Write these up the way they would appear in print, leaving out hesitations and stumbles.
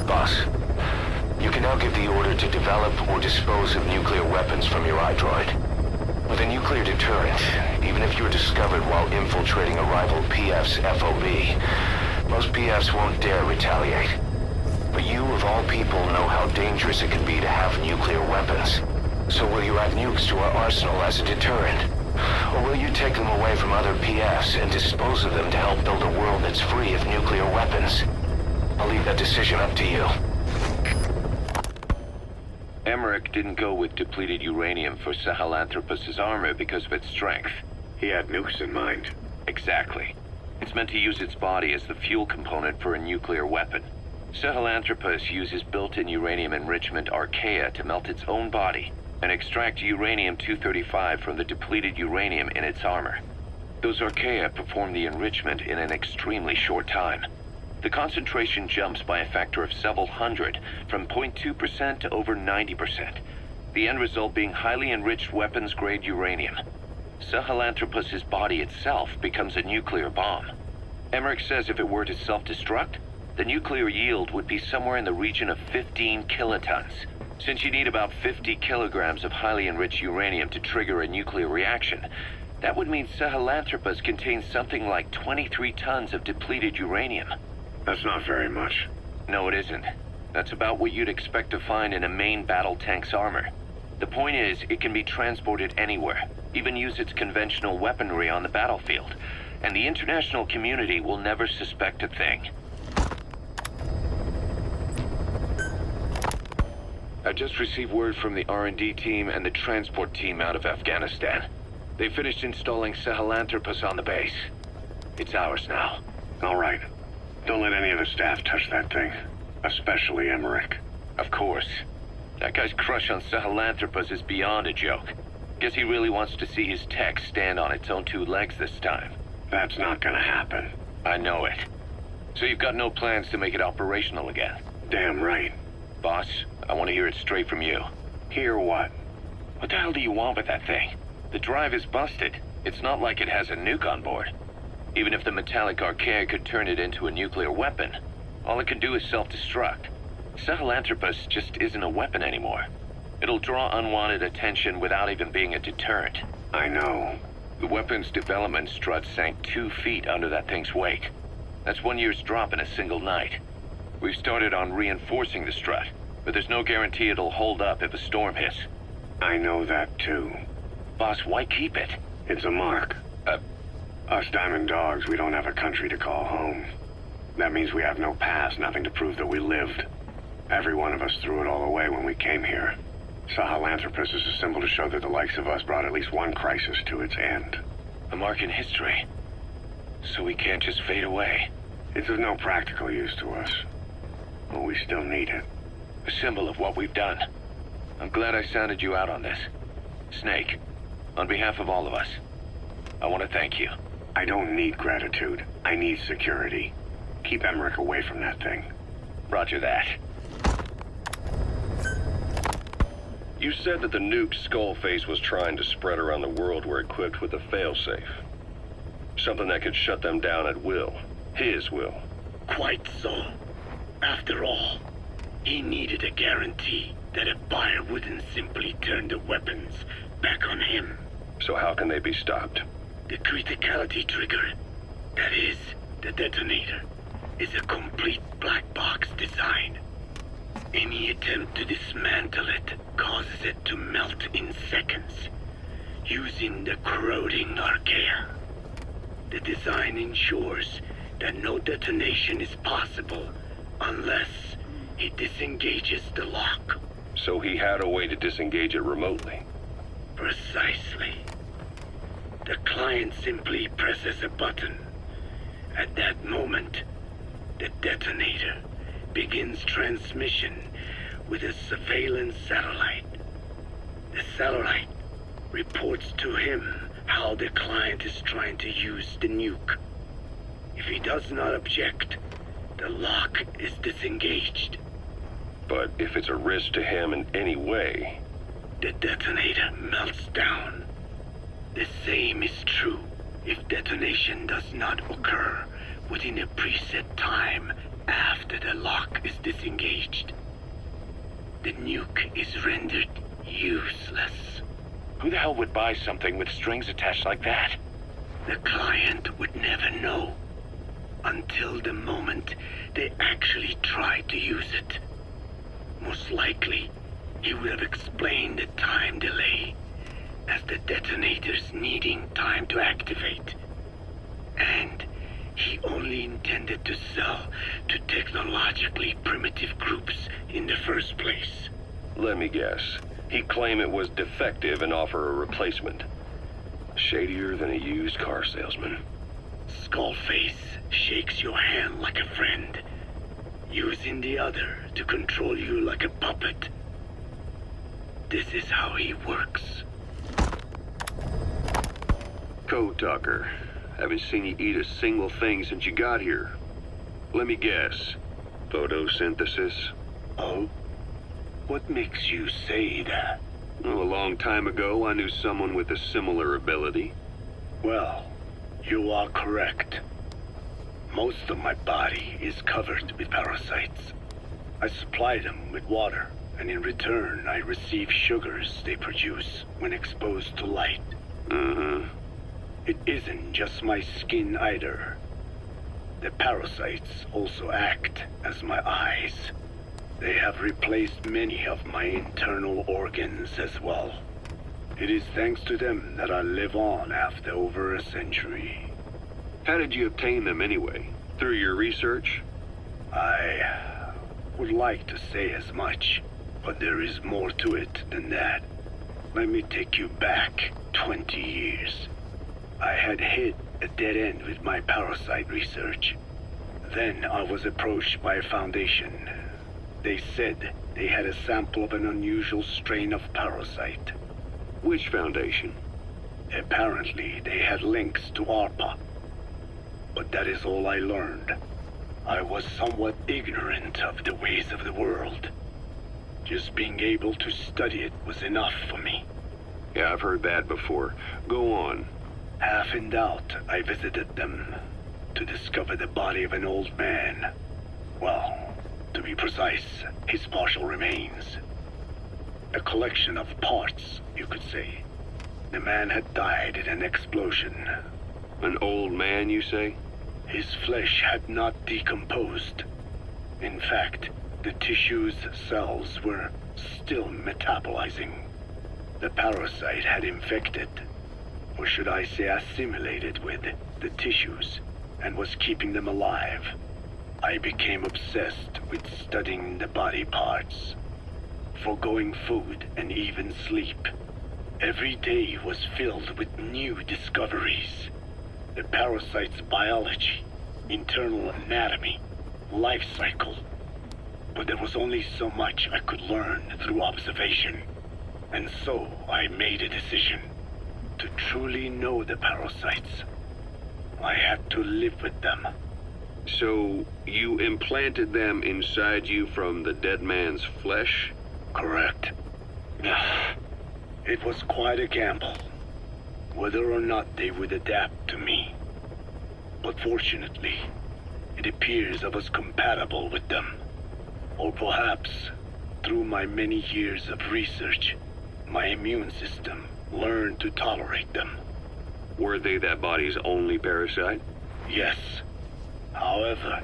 Boss, you can now give the order to develop or dispose of nuclear weapons from your iDroid. With a nuclear deterrent, even if you're discovered while infiltrating a rival PF's FOB, most PFs won't dare retaliate. But you, of all people, know how dangerous it can be to have nuclear weapons. So will you add nukes to our arsenal as a deterrent? Or will you take them away from other PFs and dispose of them to help build a world that's free of nuclear weapons? I'll leave that decision up to you. Emmerich didn't go with depleted uranium for Sahelanthropus' armor because of its strength. He had nukes in mind. Exactly. It's meant to use its body as the fuel component for a nuclear weapon. Sahelanthropus uses built-in uranium enrichment archaea to melt its own body and extract uranium-235 from the depleted uranium in its armor. Those archaea perform the enrichment in an extremely short time. The concentration jumps by a factor of several hundred, from 0.2% to over 90%. The end result being highly enriched weapons-grade uranium. Sahelanthropus' body itself becomes a nuclear bomb. Emmerich says if it were to self-destruct, the nuclear yield would be somewhere in the region of 15 kilotons. Since you need about 50 kilograms of highly enriched uranium to trigger a nuclear reaction, that would mean Sahelanthropus contains something like 23 tons of depleted uranium. That's not very much. No, it isn't. That's about what you'd expect to find in a main battle tank's armor. The point is, it can be transported anywhere, even use its conventional weaponry on the battlefield, and the international community will never suspect a thing. I just received word from the R&D team and the transport team out of Afghanistan. They finished installing Sahelanthropus on the base. It's ours now. All right. Don't let any of the staff touch that thing. Especially Emmerich. Of course. That guy's crush on Sahelanthropus is beyond a joke. Guess he really wants to see his tech stand on its own two legs this time. That's not gonna happen. I know it. So you've got no plans to make it operational again? Damn right. Boss, I want to hear it straight from you. Hear what? What the hell do you want with that thing? The drive is busted. It's not like it has a nuke on board. Even if the metallic archaea could turn it into a nuclear weapon, all it can do is self-destruct. Sahelanthropus just isn't a weapon anymore. It'll draw unwanted attention without even being a deterrent. I know. The weapon's development strut sank 2 feet under that thing's weight. That's 1 year's drop in a single night. We've started on reinforcing the strut, but there's no guarantee it'll hold up if a storm hits. I know that too. Boss, why keep it? It's a mark. Us Diamond Dogs, we don't have a country to call home. That means we have no past, nothing to prove that we lived. Every one of us threw it all away when we came here. Sahelanthropus is a symbol to show that the likes of us brought at least one crisis to its end. A mark in history. So we can't just fade away. It's of no practical use to us. But we still need it. A symbol of what we've done. I'm glad I sounded you out on this. Snake, on behalf of all of us, I want to thank you. I don't need gratitude. I need security. Keep Emmerich away from that thing. Roger that. You said that the nuke Skullface was trying to spread around the world were equipped with a failsafe. Something that could shut them down at will. His will. Quite so. After all, he needed a guarantee that a buyer wouldn't simply turn the weapons back on him. So how can they be stopped? The criticality trigger, that is, the detonator, is a complete black box design. Any attempt to dismantle it causes it to melt in seconds, using the corroding archaea. The design ensures that no detonation is possible unless it disengages the lock. So he had a way to disengage it remotely. Precisely. The client simply presses a button. At that moment, the detonator begins transmission with a surveillance satellite. The satellite reports to him how the client is trying to use the nuke. If he does not object, the lock is disengaged. But if it's a risk to him in any way... The detonator melts down. The same is true if detonation does not occur within a preset time after the lock is disengaged. The nuke is rendered useless. Who the hell would buy something with strings attached like that? The client would never know until the moment they actually try to use it. Most likely, he would have explained the time delay as the detonators needing time to activate. And he only intended to sell to technologically primitive groups in the first place. Let me guess. He'd claim it was defective and offer a replacement. Shadier than a used car salesman. Skullface shakes your hand like a friend, using the other to control you like a puppet. This is how he works. Code Talker. Haven't seen you eat a single thing since you got here. Let me guess. Photosynthesis? Oh? What makes you say that? Well, a long time ago, I knew someone with a similar ability. Well, you are correct. Most of my body is covered with parasites. I supply them with water, and in return I receive sugars they produce when exposed to light. It isn't just my skin either. The parasites also act as my eyes. They have replaced many of my internal organs as well. It is thanks to them that I live on after over a century. How did you obtain them anyway? Through your research? I would like to say as much, but there is more to it than that. Let me take you back 20 years. I had hit a dead end with my parasite research. Then I was approached by a foundation. They said they had a sample of an unusual strain of parasite. Which foundation? Apparently, they had links to ARPA. But that is all I learned. I was somewhat ignorant of the ways of the world. Just being able to study it was enough for me. Yeah, I've heard that before. Go on. Half in doubt, I visited them to discover the body of an old man. Well, to be precise, his partial remains. A collection of parts, you could say. The man had died in an explosion. An old man, you say? His flesh had not decomposed. In fact, the tissue's cells were still metabolizing. The parasite had infected, or should I say assimilated with, the tissues, and was keeping them alive. I became obsessed with studying the body parts, foregoing food and even sleep. Every day was filled with new discoveries. The parasite's biology, internal anatomy, life cycle. But there was only so much I could learn through observation. And so I made a decision. To truly know the parasites, I had to live with them. So, you implanted them inside you from the dead man's flesh? Correct. It was quite a gamble, whether or not they would adapt to me. But fortunately, it appears I was compatible with them. Or perhaps, through my many years of research, my immune system learned to tolerate them. Were they that body's only parasite? Yes. However,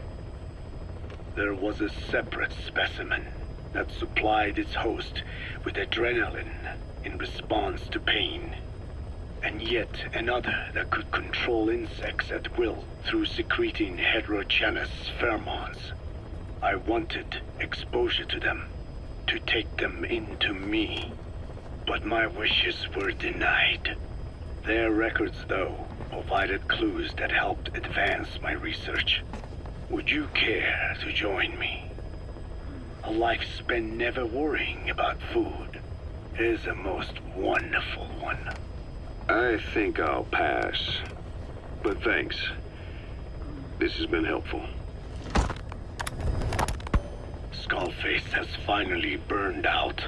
there was a separate specimen that supplied its host with adrenaline in response to pain, and yet another that could control insects at will through secreting heterogeneous pheromones. I wanted exposure to them, to take them into me, but my wishes were denied. Their records, though, provided clues that helped advance my research. Would you care to join me? A life spent never worrying about food is a most wonderful one. I think I'll pass. But thanks. This has been helpful. Skullface has finally burned out.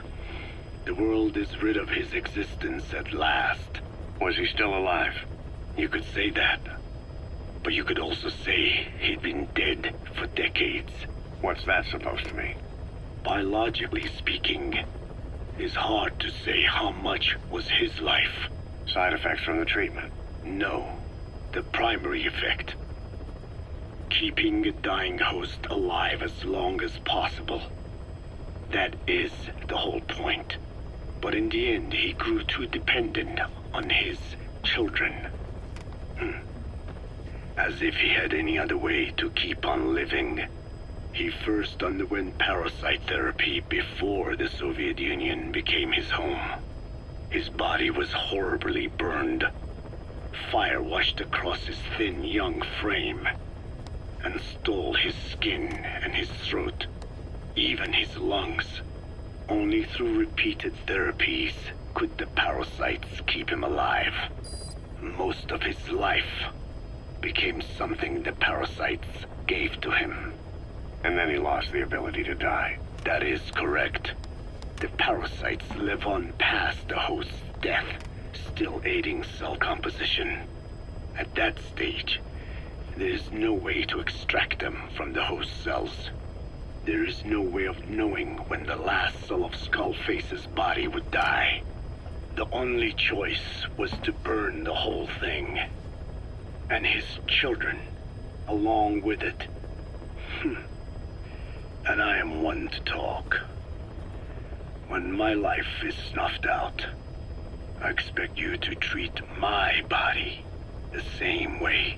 The world is rid of his existence at last. Was he still alive? You could say that. But you could also say he'd been dead for decades. What's that supposed to mean? Biologically speaking, it's hard to say how much was his life. Side effects from the treatment? No, the primary effect. Keeping a dying host alive as long as possible. That is the whole point. But in the end, he grew too dependent on his children. As if he had any other way to keep on living. He first underwent parasite therapy before the Soviet Union became his home. His body was horribly burned. Fire washed across his thin young frame and stole his skin and his throat, even his lungs. Only through repeated therapies could the parasites keep him alive. Most of his life became something the parasites gave to him. And then he lost the ability to die. That is correct. The parasites live on past the host's death, still aiding cell composition. At that stage, there is no way to extract them from the host cells. There is no way of knowing when the last cell of Skullface's body would die. The only choice was to burn the whole thing. And his children, along with it. And I am one to talk. When my life is snuffed out, I expect you to treat my body the same way.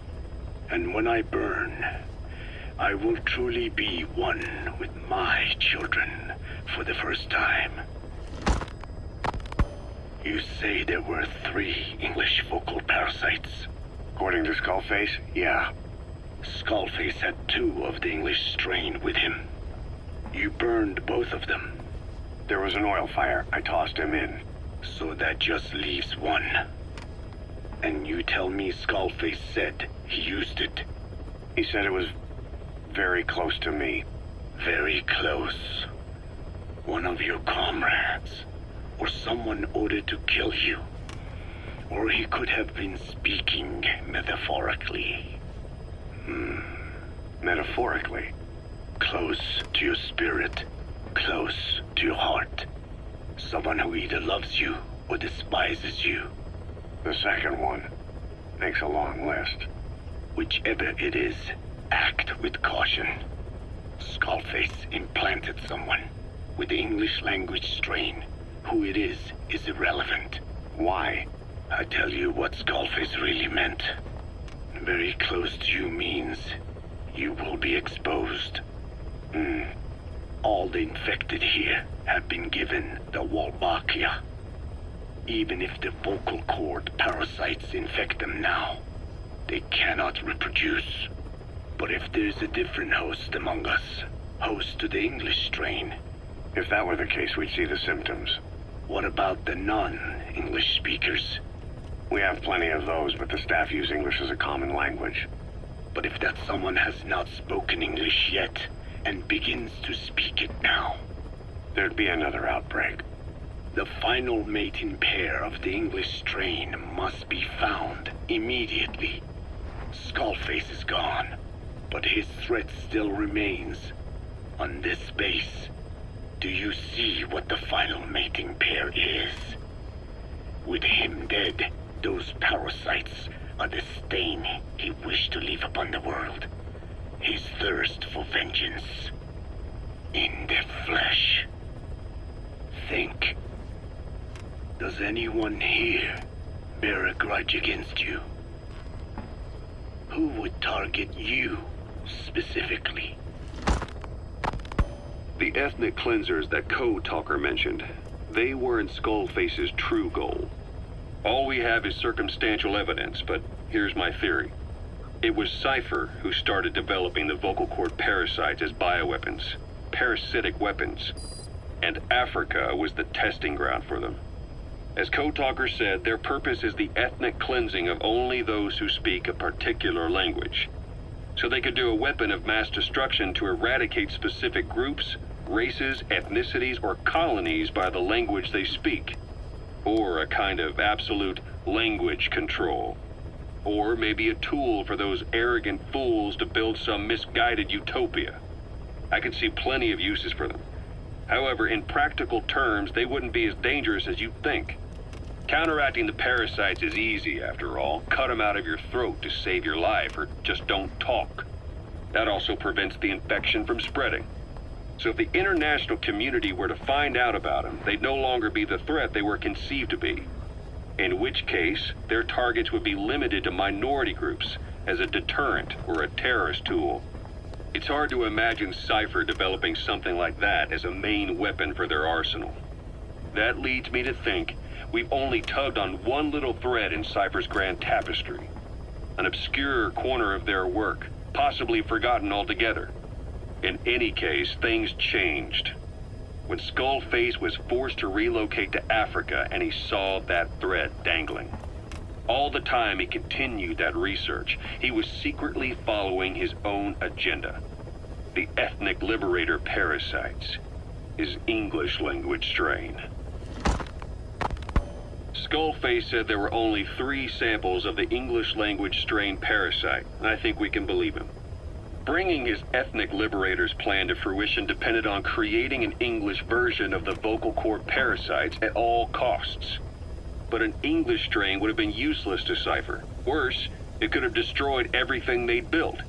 And when I burn, I will truly be one with my children for the first time. You say there were 3 English vocal parasites. According to Skullface, yeah. Skullface had 2 of the English strain with him. You burned both of them. There was an oil fire. I tossed him in. So that just leaves 1. And you tell me Skullface said he used it. He said it was very close to me. Very close. One of your comrades. Or someone ordered to kill you. Or he could have been speaking metaphorically. Metaphorically? Close to your spirit. Close to your heart. Someone who either loves you or despises you. The second one makes a long list. Whichever it is, act with caution. Skullface implanted someone with the English language strain. Who it is irrelevant. Why? I tell you what Skullface really meant. Very close to you means you will be exposed. All the infected here have been given the Wolbachia. Even if the vocal cord parasites infect them now, they cannot reproduce. But if there's a different host among us, host to the English strain. If that were the case, we'd see the symptoms. What about the non-English speakers? We have plenty of those, but the staff use English as a common language. But if that someone has not spoken English yet, and begins to speak it now, there'd be another outbreak. The final mating pair of the English strain must be found immediately. Skullface is gone, but his threat still remains. On this base, do you see what the final mating pair is? With him dead, those parasites are the stain he wished to leave upon the world. His thirst for vengeance. In their flesh. Think. Does anyone here bear a grudge against you? Who would target you, specifically? The ethnic cleansers that Code Talker mentioned, they weren't Skullface's true goal. All we have is circumstantial evidence, but here's my theory. It was Cypher who started developing the vocal cord parasites as bioweapons, parasitic weapons, and Africa was the testing ground for them. As Code Talker said, their purpose is the ethnic cleansing of only those who speak a particular language. So they could do a weapon of mass destruction to eradicate specific groups, races, ethnicities, or colonies by the language they speak. Or a kind of absolute language control. Or maybe a tool for those arrogant fools to build some misguided utopia. I can see plenty of uses for them. However, in practical terms, they wouldn't be as dangerous as you'd think. Counteracting the parasites is easy, after all. Cut them out of your throat to save your life, or just don't talk. That also prevents the infection from spreading. So if the international community were to find out about them, they'd no longer be the threat they were conceived to be. In which case, their targets would be limited to minority groups as a deterrent or a terrorist tool. It's hard to imagine Cypher developing something like that as a main weapon for their arsenal. That leads me to think we've only tugged on one little thread in Cypher's grand tapestry. An obscure corner of their work, possibly forgotten altogether. In any case, things changed. When Skullface was forced to relocate to Africa and he saw that thread dangling. All the time he continued that research, he was secretly following his own agenda. The ethnic liberator parasites. His English language strain. Skullface said there were only 3 samples of the English language strain parasite, and I think we can believe him. Bringing his ethnic liberator's plan to fruition depended on creating an English version of the vocal cord parasites at all costs. But an English strain would have been useless to Cypher. Worse, it could have destroyed everything they'd built.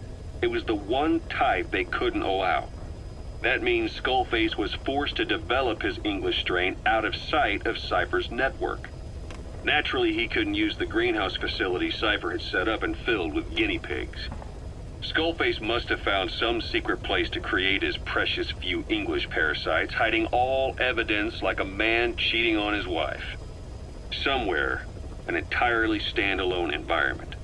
It was the one type they couldn't allow. That means Skullface was forced to develop his English strain out of sight of Cypher's network. Naturally, he couldn't use the greenhouse facility Cypher had set up and filled with guinea pigs. Skullface must have found some secret place to create his precious few English parasites, hiding all evidence like a man cheating on his wife. Somewhere, an entirely standalone environment.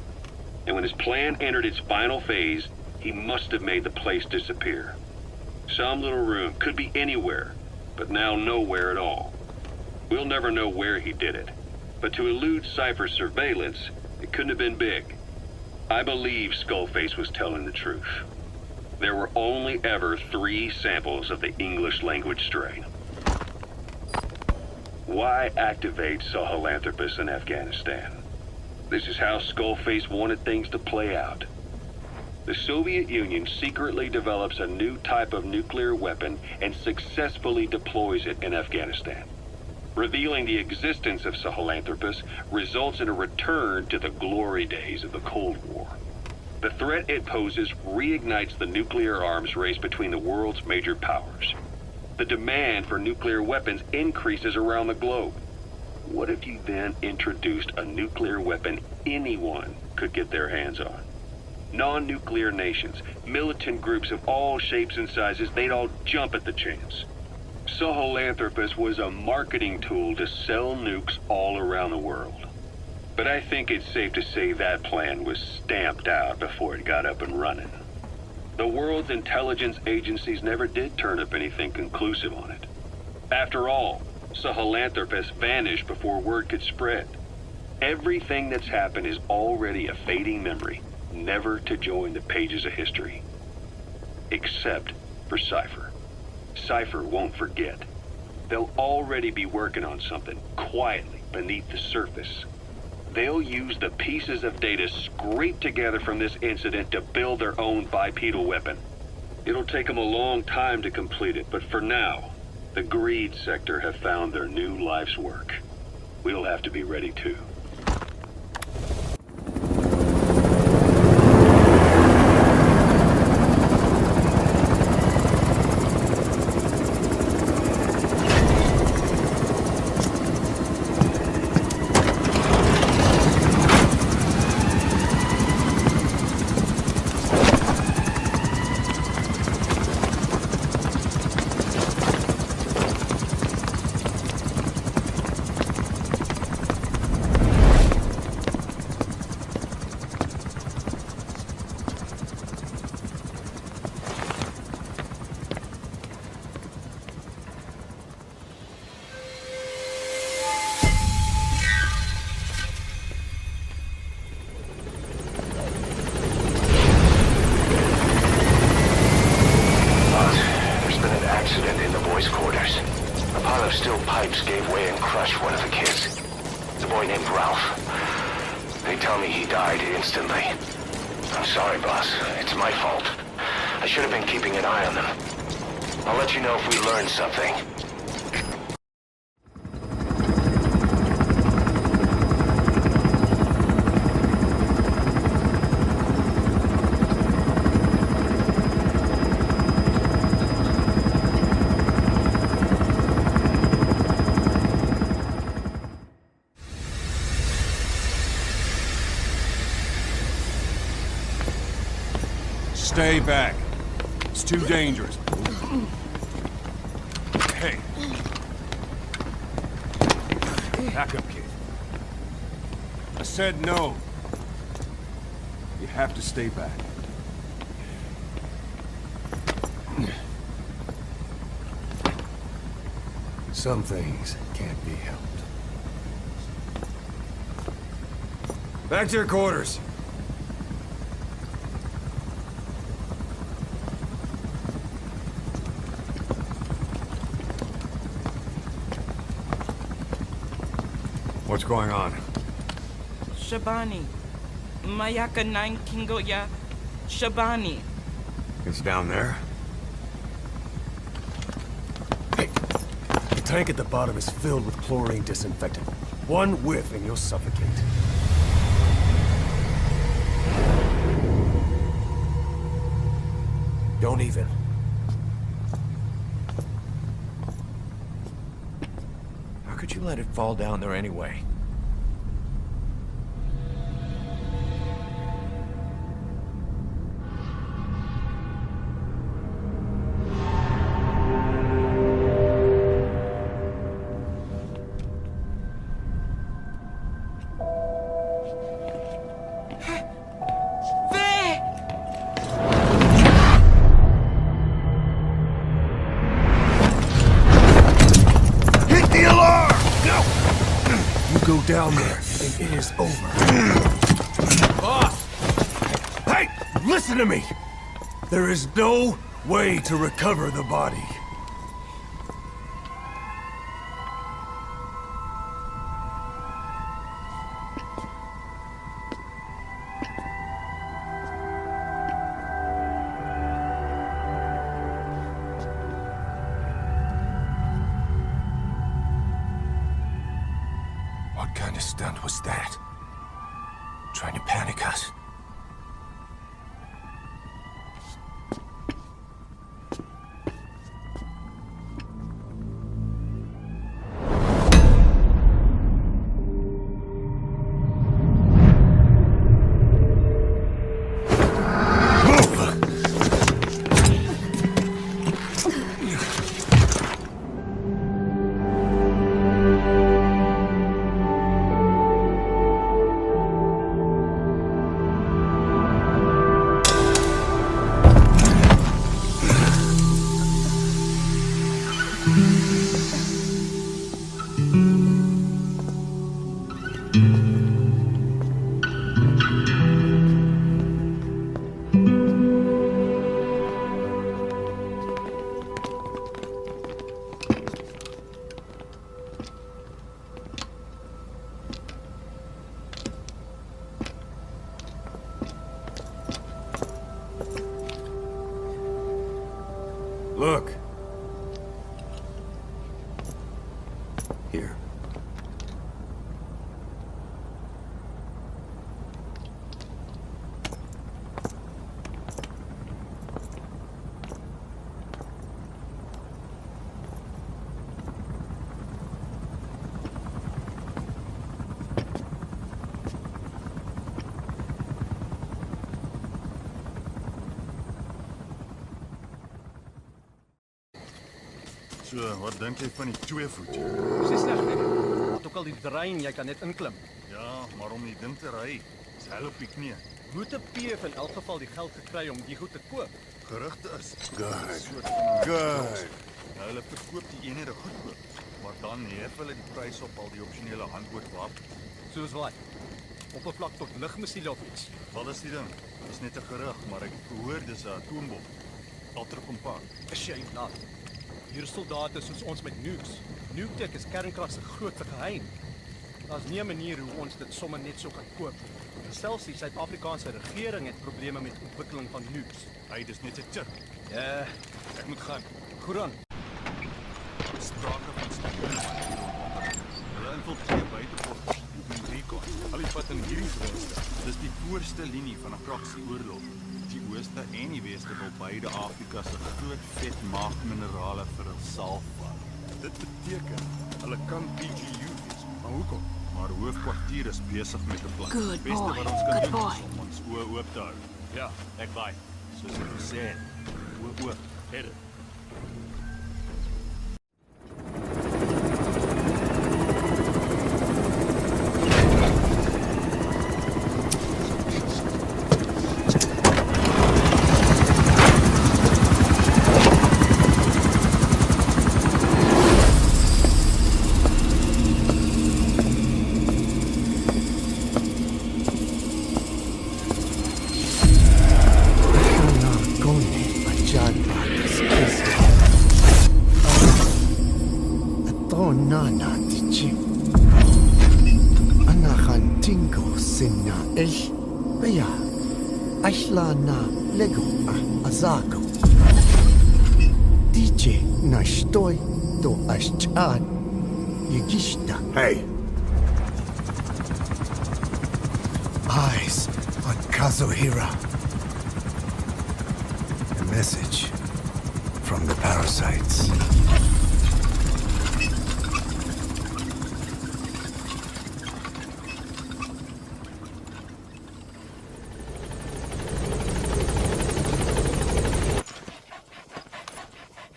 And when his plan entered its final phase, he must have made the place disappear. Some little room, could be anywhere, but now nowhere at all. We'll never know where he did it, but to elude Cypher's surveillance, it couldn't have been big. I believe Skullface was telling the truth. There were only ever 3 samples of the English language strain. Why activate Sahelanthropus in Afghanistan? This is how Skullface wanted things to play out. The Soviet Union secretly develops a new type of nuclear weapon and successfully deploys it in Afghanistan. Revealing the existence of Sahelanthropus results in a return to the glory days of the Cold War. The threat it poses reignites the nuclear arms race between the world's major powers. The demand for nuclear weapons increases around the globe. What if you then introduced a nuclear weapon anyone could get their hands on? Non-nuclear nations, militant groups of all shapes and sizes, they'd all jump at the chance. Sahelanthropus was a marketing tool to sell nukes all around the world. But I think it's safe to say that plan was stamped out before it got up and running. The world's intelligence agencies never did turn up anything conclusive on it. After all, Sahelanthropus vanished before word could spread. Everything that's happened is already a fading memory, never to join the pages of history. Except for Cypher. Cypher won't forget. They'll already be working on something, quietly, beneath the surface. They'll use the pieces of data scraped together from this incident to build their own bipedal weapon. It'll take them a long time to complete it, but for now, the greed sector have found their new life's work. We'll have to be ready too. they tell me he died instantly. I'm sorry, boss. It's my fault. I should have been keeping an eye on them. I'll let you know if we learn something. Stay back. It's too dangerous. Hey. Back up, kid. I said no. You have to stay back. Some things can't be helped. Back to your quarters. What's going on? Shabani. Mayaka 9 Kingoya. Shabani. It's down there. Hey, the tank at the bottom is filled with chlorine disinfectant. One whiff and you'll suffocate. Don't even. How could you let it fall down there anyway? Go down there, and it is over. Boss! Hey! Listen to me! There is no way to recover the body. What kind of stunt was that? Trying to panic us? Look. Here. So, wat dink jy van die 2 voet? Dis sleg nie. Ook al die terrein, jy kan net inklim. Ja, maar om die ding te ry, is help ek nie. Moet 'n PF in elk geval die geld gekry om die goed te koop. Gerugte is. Good. Good. Nou, hulle verkoop die eenhede goedkoop, maar dan hef hulle die prys op al die opsionele handbootwapens. Soos wat? Oppervlak tot lugmissiele of iets. Wat is die ding? Dis net 'n gerug, maar ek hoor dis 'n atoombom. Ultra kompakt. Is jy laat? Hier is soldate soos ons met nukes. Nuke-tech is kernkrag se grootste geheim. Daar's nie 'n manier hoe ons dit sommer net so kan koop nie. Selfs die Suid-Afrikaanse regering het probleme met ontwikkeling van nukes. Hy dis net 'n chip. Ja, ek moet gaan. Goed dan. Sprake van spioene. Hulle infiltreer buiteport en recon. Al die pad in hierdie weste. Dis die voorste linie van 'n proxy-oorlog. Die ooste en die weste wil beide Afrika se groot vet maagminerale vir hulself vat. Dit beteken hulle kan PGU wees. Maar hoekom? Maar hoofkwartier is besig met 'n plan. Good Beste boy, wat ons kan good doen boy. is om ons oë oop te hou. Ja, ek baie. Soos ek gesê het, oë oop, het dit. Lana Lego Azago DJ Nashtoi Do Ashchan Yigishta. Hey! Eyes on Kazuhira. A message from the parasites.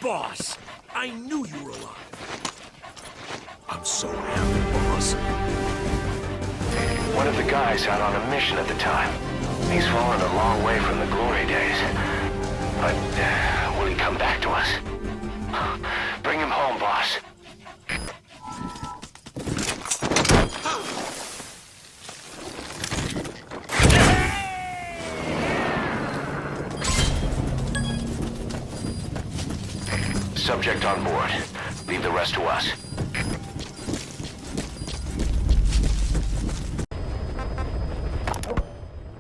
Boss, I knew you were alive. I'm so happy, boss. One of the guys out on a mission at the time. He's fallen a long way from the glory days. But will he come back to us? Bring him home, boss. Subject on board. Leave the rest to us.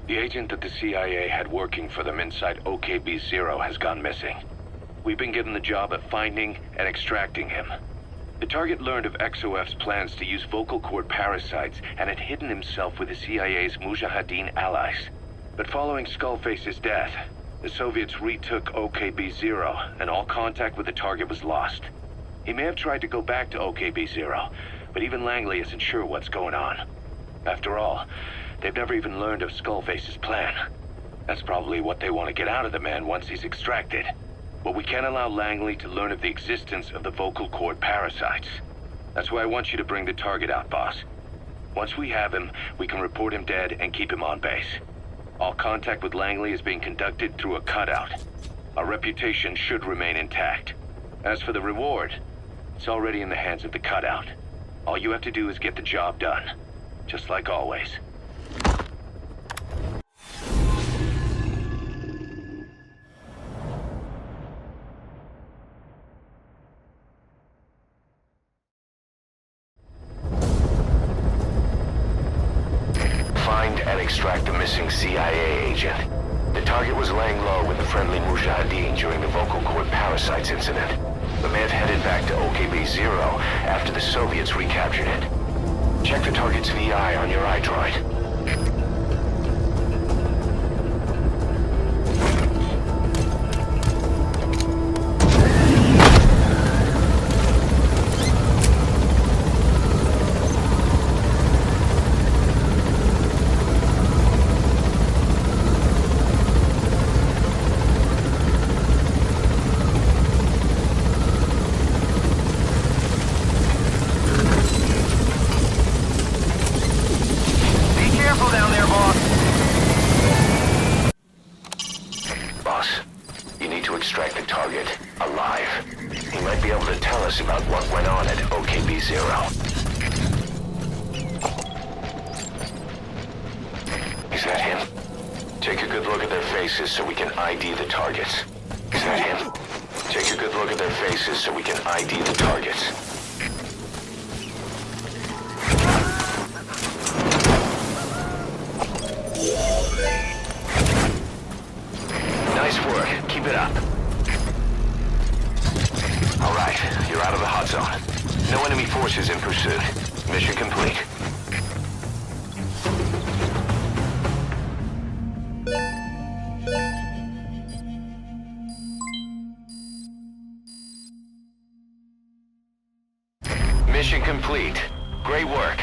The agent that the CIA had working for them inside OKB-0 has gone missing. We've been given the job of finding and extracting him. The target learned of XOF's plans to use vocal cord parasites and had hidden himself with the CIA's Mujahideen allies. But following Skullface's death, the Soviets retook OKB-0, and all contact with the target was lost. He may have tried to go back to OKB-0, but even Langley isn't sure what's going on. After all, they've never even learned of Skullface's plan. That's probably what they want to get out of the man once he's extracted. But we can't allow Langley to learn of the existence of the vocal cord parasites. That's why I want you to bring the target out, boss. Once we have him, we can report him dead and keep him on base. All contact with Langley is being conducted through a cutout. Our reputation should remain intact. As for the reward, it's already in the hands of the cutout. All you have to do is get the job done. Just like always. Find and extract the missing CIA agent. The target was laying low with the friendly Mujahideen during the vocal cord parasites incident, but may have headed back to OKB-0 after the Soviets recaptured it. Check the target's VI on your iDroid. Extract the target alive. He might be able to tell us about what went on at OKB-0. Is that him? Take a good look at their faces so we can ID the targets. Is that him? Take a good look at their faces so we can ID the targets. Keep it up. All right, you're out of the hot zone. No enemy forces in pursuit. Mission complete. Mission complete. Great work.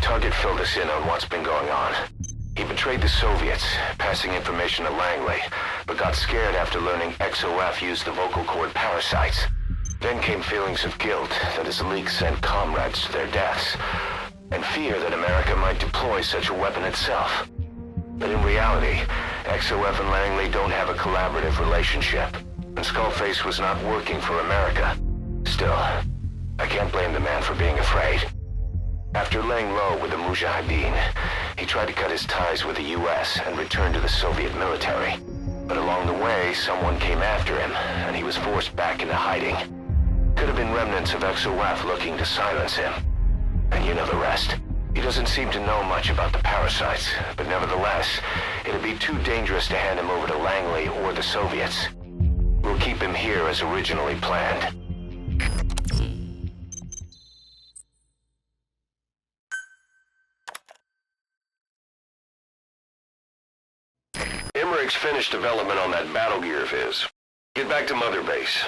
Target filled us in on what's been going on. He betrayed the Soviets, passing information to Langley, but got scared after learning XOF used the vocal cord parasites. Then came feelings of guilt that his leak sent comrades to their deaths, and fear that America might deploy such a weapon itself. But in reality, XOF and Langley don't have a collaborative relationship, and Skullface was not working for America. Still, I can't blame the man for being afraid. After laying low with the Mujahideen, he tried to cut his ties with the US and return to the Soviet military. But along the way, someone came after him, and he was forced back into hiding. Could have been remnants of XOF looking to silence him. And you know the rest. He doesn't seem to know much about the parasites, but nevertheless, it'd be too dangerous to hand him over to Langley or the Soviets. We'll keep him here as originally planned. Emmerich's finished development on that battle gear of his. Get back to Mother Base.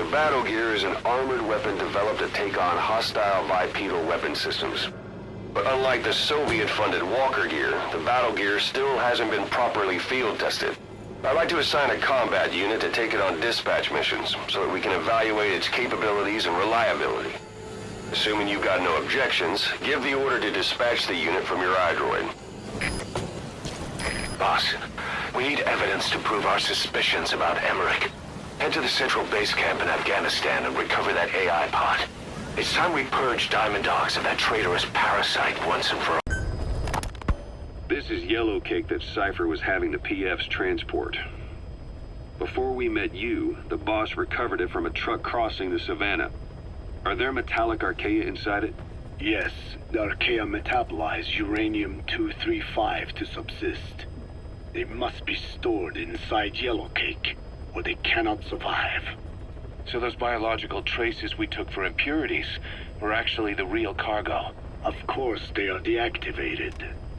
Battle gear is an armored weapon developed to take on hostile bipedal weapon systems. But unlike the Soviet-funded Walker gear, the battle gear still hasn't been properly field tested. I'd like to assign a combat unit to take it on dispatch missions, so that we can evaluate its capabilities and reliability. Assuming you've got no objections, give the order to dispatch the unit from your iDroid. Boss, we need evidence to prove our suspicions about Emmerich. Head to the central base camp in Afghanistan and recover that AI pod. It's time we purge Diamond Dogs of that traitorous parasite once and for all. This is Yellow Cake that Cypher was having the PF's transport. Before we met you, the boss recovered it from a truck crossing the savannah. Are there metallic archaea inside it? Yes, the archaea metabolize uranium-235 to subsist. They must be stored inside Yellow Cake, or they cannot survive. So those biological traces we took for impurities were actually the real cargo? Of course they are deactivated,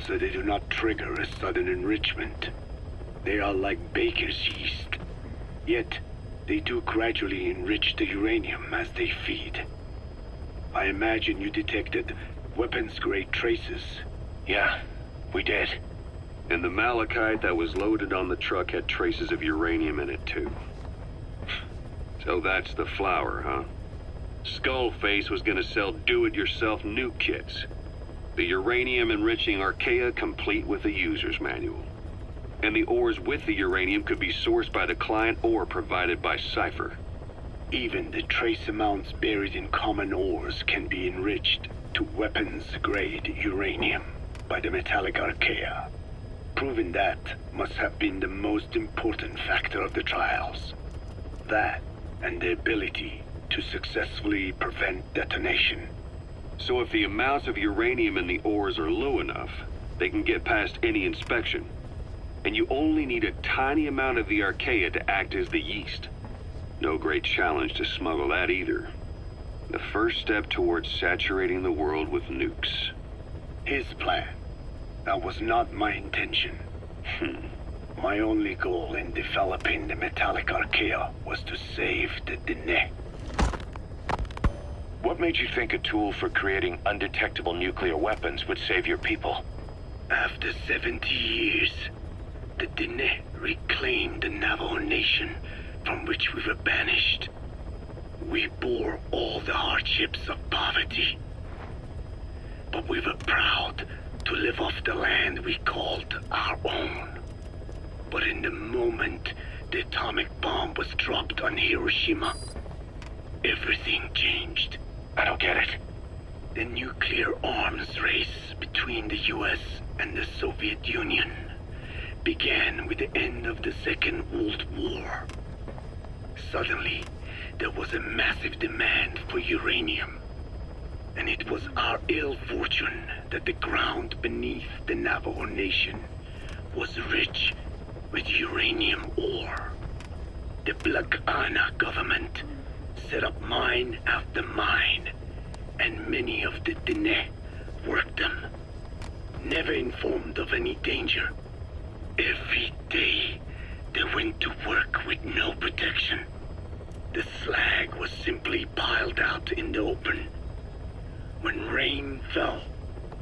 so they do not trigger a sudden enrichment. They are like baker's yeast. Yet, they do gradually enrich the uranium as they feed. I imagine you detected weapons-grade traces. Yeah, we did. And the malachite that was loaded on the truck had traces of uranium in it, too. So that's the flower, huh? Skullface was gonna sell do-it-yourself nuke kits. The uranium-enriching archaea complete with a user's manual. And the ores with the uranium could be sourced by the client or provided by Cypher. Even the trace amounts buried in common ores can be enriched to weapons-grade uranium by the metallic archaea. Proving that must have been the most important factor of the trials. That and the ability to successfully prevent detonation. So if the amounts of uranium in the ores are low enough, they can get past any inspection. And you only need a tiny amount of the archaea to act as the yeast. No great challenge to smuggle that either. The first step towards saturating the world with nukes. His plan. That was not my intention. My only goal in developing the metallic archaea was to save the Dene. What made you think a tool for creating undetectable nuclear weapons would save your people? After 70 years, the Dene reclaimed the Navajo nation from which we were banished. We bore all the hardships of poverty, but we were proud to live off the land we called our own. But in the moment the atomic bomb was dropped on Hiroshima, everything changed. I don't get it. The nuclear arms race between the US and the Soviet Union began with the end of the Second World War. Suddenly, there was a massive demand for uranium. And it was our ill fortune that the ground beneath the Navajo Nation was rich with uranium ore. The Black Ana government set up mine after mine, and many of the Dene worked them, never informed of any danger. Every day, they went to work with no protection. The slag was simply piled out in the open. When rain fell,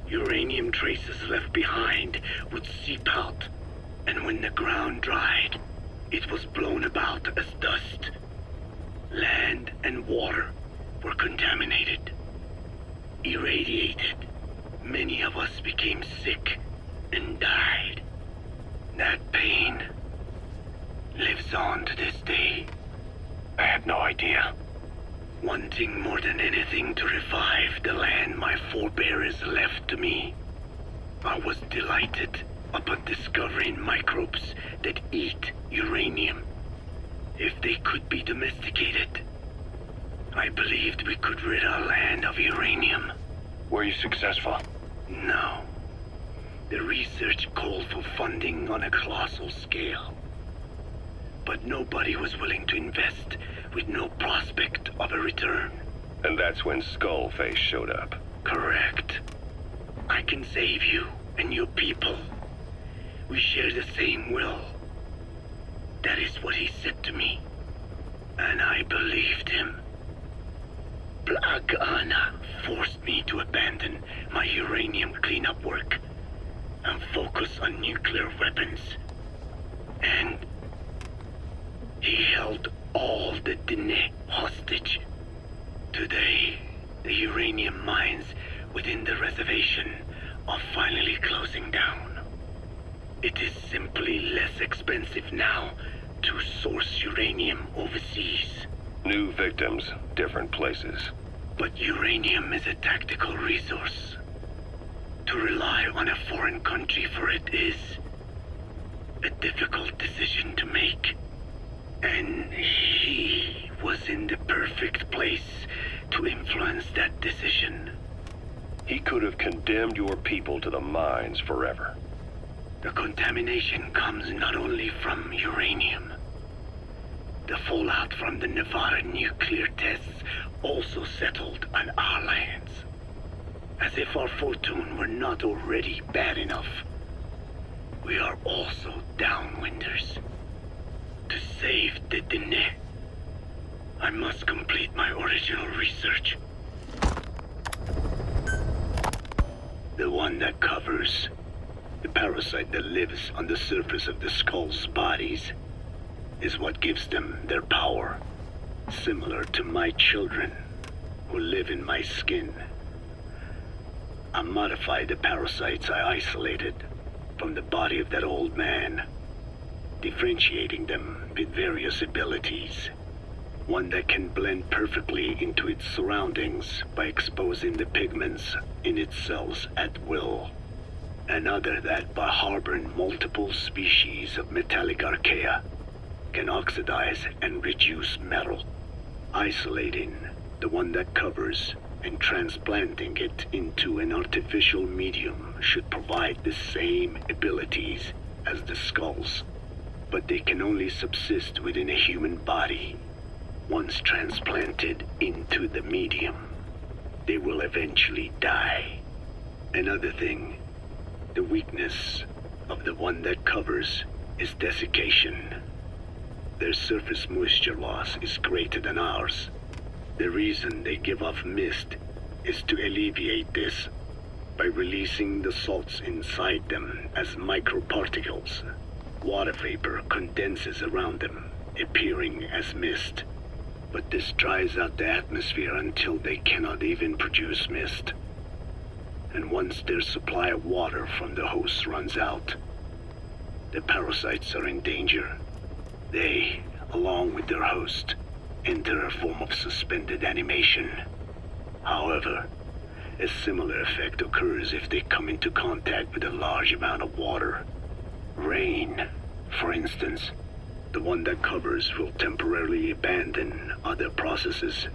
uranium traces left behind would seep out, and when the ground dried, it was blown about as dust. Land and water were contaminated, irradiated. Many of us became sick and died. That pain lives on to this day. I had no idea. Wanting more than anything to revive the land my forebears left to me, I was delighted upon discovering microbes that eat uranium. If they could be domesticated, I believed we could rid our land of uranium. Were you successful? No. The research called for funding on a colossal scale. But nobody was willing to invest with no prospect of a return. And that's when Skullface showed up. Correct. I can save you and your people. We share the same will. That is what he said to me. And I believed him. Black Ana forced me to abandon my uranium cleanup work and focus on nuclear weapons. And he held all the Dene hostage. Today, the uranium mines within the reservation are finally closing down. It is simply less expensive now to source uranium overseas. New victims, different places. But uranium is a tactical resource. To rely on a foreign country for it is a difficult decision to make. And he was in the perfect place to influence that decision. He could have condemned your people to the mines forever. The contamination comes not only from uranium. The fallout from the Nevada nuclear tests also settled on our lands. As if our fortune were not already bad enough, we are also downwinders. To save the Dene, I must complete my original research. The one that covers the parasite that lives on the surface of the skull's bodies is what gives them their power, similar to my children. who live in my skin. I modified the parasites I isolated from the body of that old man, differentiating them with various abilities. One that can blend perfectly into its surroundings by exposing the pigments in its cells at will. Another that, by harboring multiple species of metallic archaea, can oxidize and reduce metal. Isolating the one that covers and transplanting it into an artificial medium should provide the same abilities as the skulls, but they can only subsist within a human body. Once transplanted into the medium, they will eventually die. Another thing, the weakness of the one that covers is desiccation. Their surface moisture loss is greater than ours. The reason they give off mist is to alleviate this by releasing the salts inside them as microparticles. Water vapor condenses around them, appearing as mist. But this dries out the atmosphere until they cannot even produce mist. And once their supply of water from the host runs out, the parasites are in danger. They, along with their host, enter a form of suspended animation. However, a similar effect occurs if they come into contact with a large amount of water. Rain, for instance. The one that covers will temporarily abandon other processes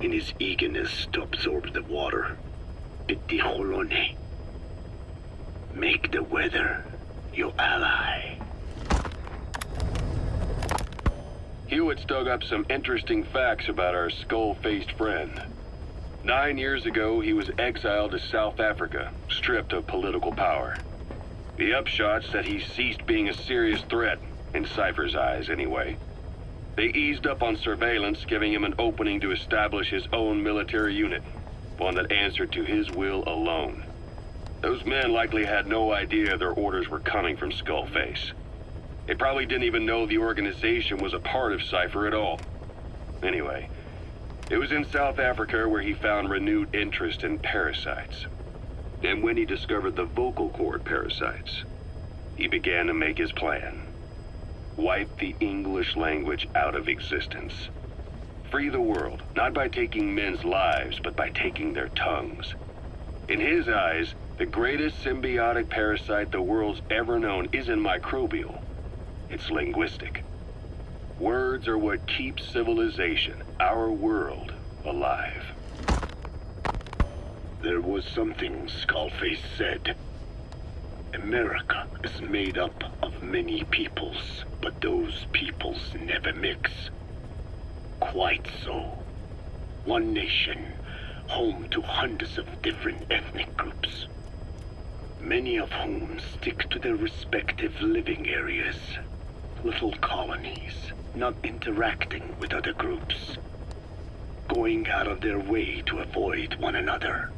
in his eagerness to absorb the water. Pitijolone. Make the weather your ally. Hewitt's dug up some interesting facts about our skull-faced friend. 9 years ago, he was exiled to South Africa, stripped of political power. The upshot's that he ceased being a serious threat, in Cypher's eyes anyway. They eased up on surveillance, giving him an opening to establish his own military unit, one that answered to his will alone. Those men likely had no idea their orders were coming from Skullface. They probably didn't even know the organization was a part of Cypher at all. Anyway, it was in South Africa where he found renewed interest in parasites. And when he discovered the vocal cord parasites, he began to make his plan. Wipe the English language out of existence. Free the world, not by taking men's lives, but by taking their tongues. In his eyes, the greatest symbiotic parasite the world's ever known isn't microbial. It's linguistic. Words are what keeps civilization, our world, alive. There was something Skullface said. America is made up of many peoples, but those peoples never mix. Quite so. One nation, home to hundreds of different ethnic groups, many of whom stick to their respective living areas, little colonies, not interacting with other groups, going out of their way to avoid one another,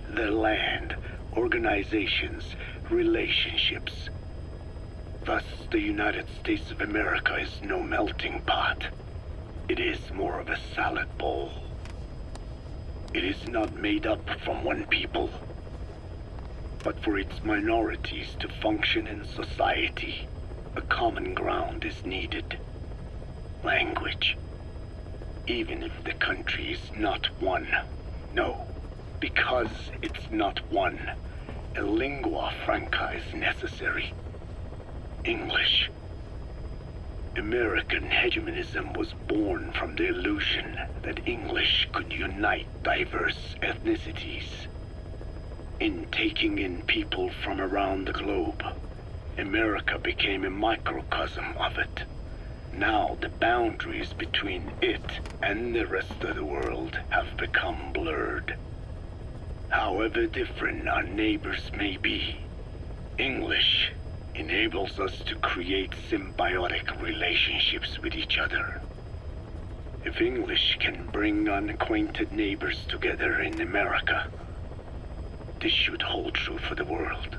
their land, organizations, relationships. Thus, the United States of America is no melting pot. It is more of a salad bowl. It is not made up from one people, but for its minorities to function in society, a common ground is needed. Language. Even if the country is not one. No, because it's not one. A lingua franca is necessary. English. American hegemonism was born from the illusion that English could unite diverse ethnicities. In taking in people from around the globe, America became a microcosm of it. Now the boundaries between it and the rest of the world have become blurred. However different our neighbors may be, English enables us to create symbiotic relationships with each other. If English can bring unacquainted neighbors together in America, this should hold true for the world.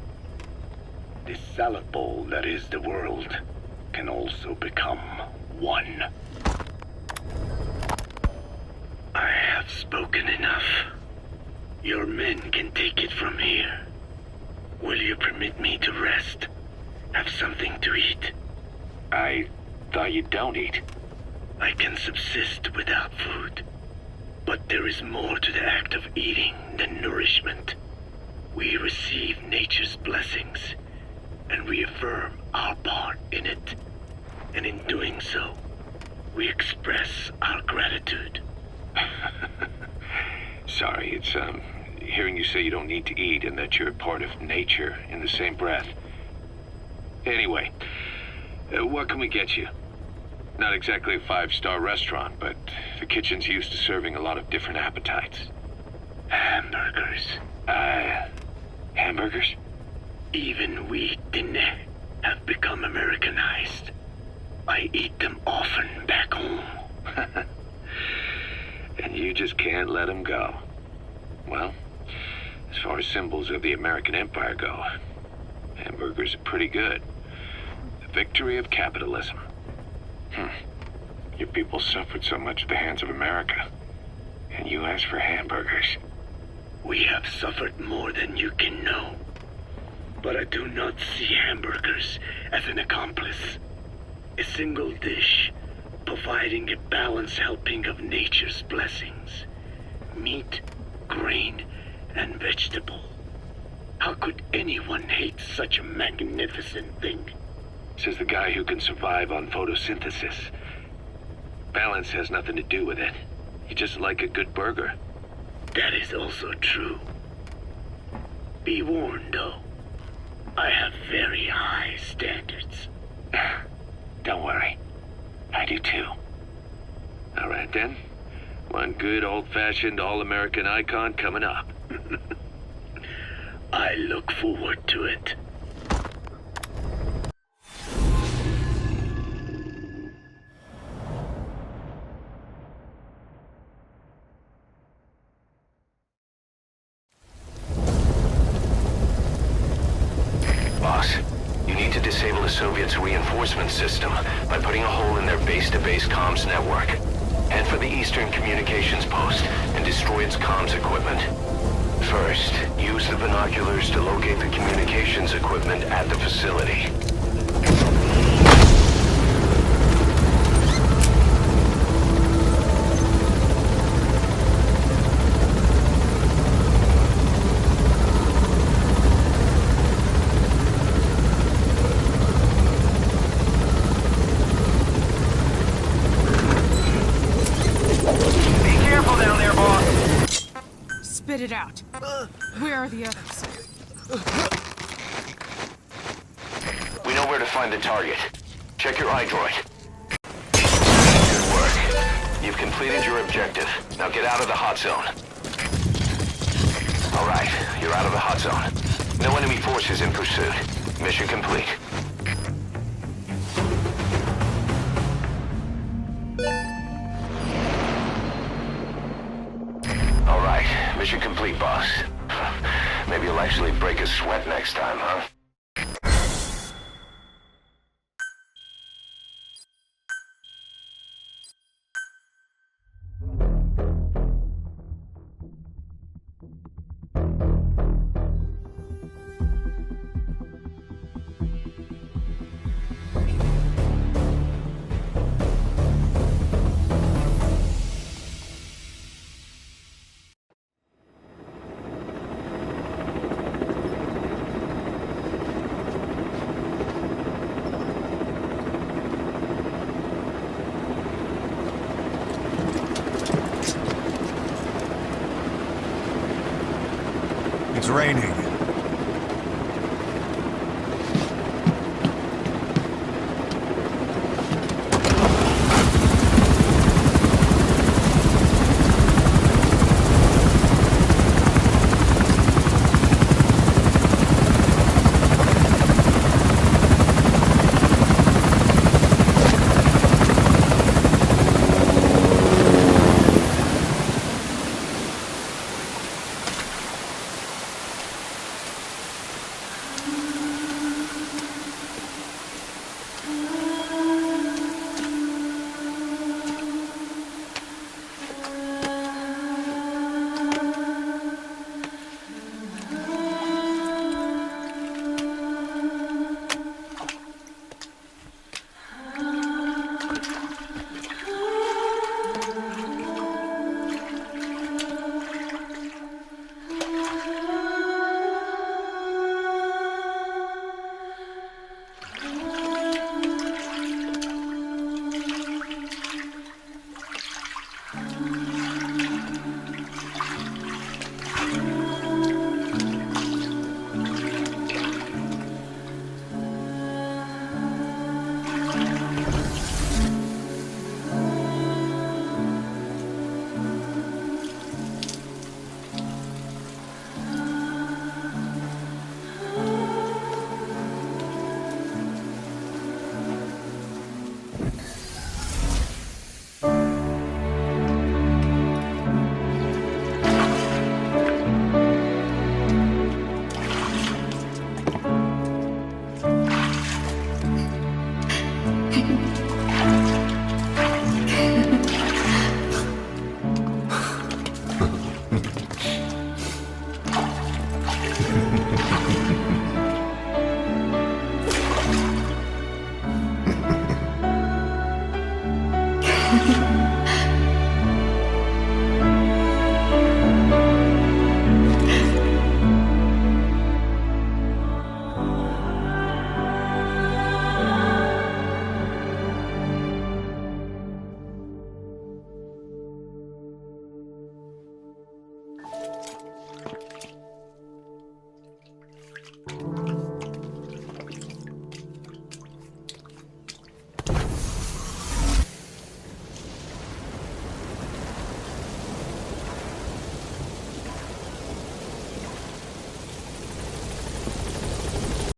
This salad bowl that is the world can also become one. I have Spoken enough. Your men can take it from here. Will you permit me to rest? Have something to eat? I thought you don't eat. I can subsist without food. But there is more to the act of eating than nourishment. We receive nature's blessings and reaffirm our part in it. And in doing so, we express our gratitude. Sorry, it's, hearing you say you don't need to eat and that you're part of nature in the same breath. Anyway, what can we get you? Not exactly a five-star restaurant, but the kitchen's used to serving a lot of different appetites. Hamburgers. Hamburgers? Even we Dinne have become Americanized. I eat them often back home. And you just can't let them go. Well, as far as symbols of the American Empire go, hamburgers are pretty good. The victory of capitalism. Your people suffered so much at the hands of America. And you ask for hamburgers. We have suffered more than you can know. But I do not see hamburgers as an accomplice. A single dish, providing a balanced helping of nature's blessings. Meat, grain, and vegetable. How could anyone hate such a magnificent thing? Says the guy who can survive on photosynthesis. Balance has nothing to do with it. You just like a good burger. That is also true. Be warned, though. I have very high standards. Don't worry. I do too. All right then. One good old-fashioned all-American icon coming up. I look forward to it. Boss, you need to disable the Soviets' reinforcement system by putting a hole in their base-to-base comms network. Head for the Eastern Communications Post and destroy its comms equipment. First, use the binoculars to locate the communications equipment at the facility. Spit it out. Where are the others? We know where to find the target. Check your iDroid. Good work. You've completed your objective. Now get out of the hot zone. All right, you're out of the hot zone. No enemy forces in pursuit. Mission complete. All right, mission complete, boss. Maybe you'll actually break a sweat next time, huh? It's raining.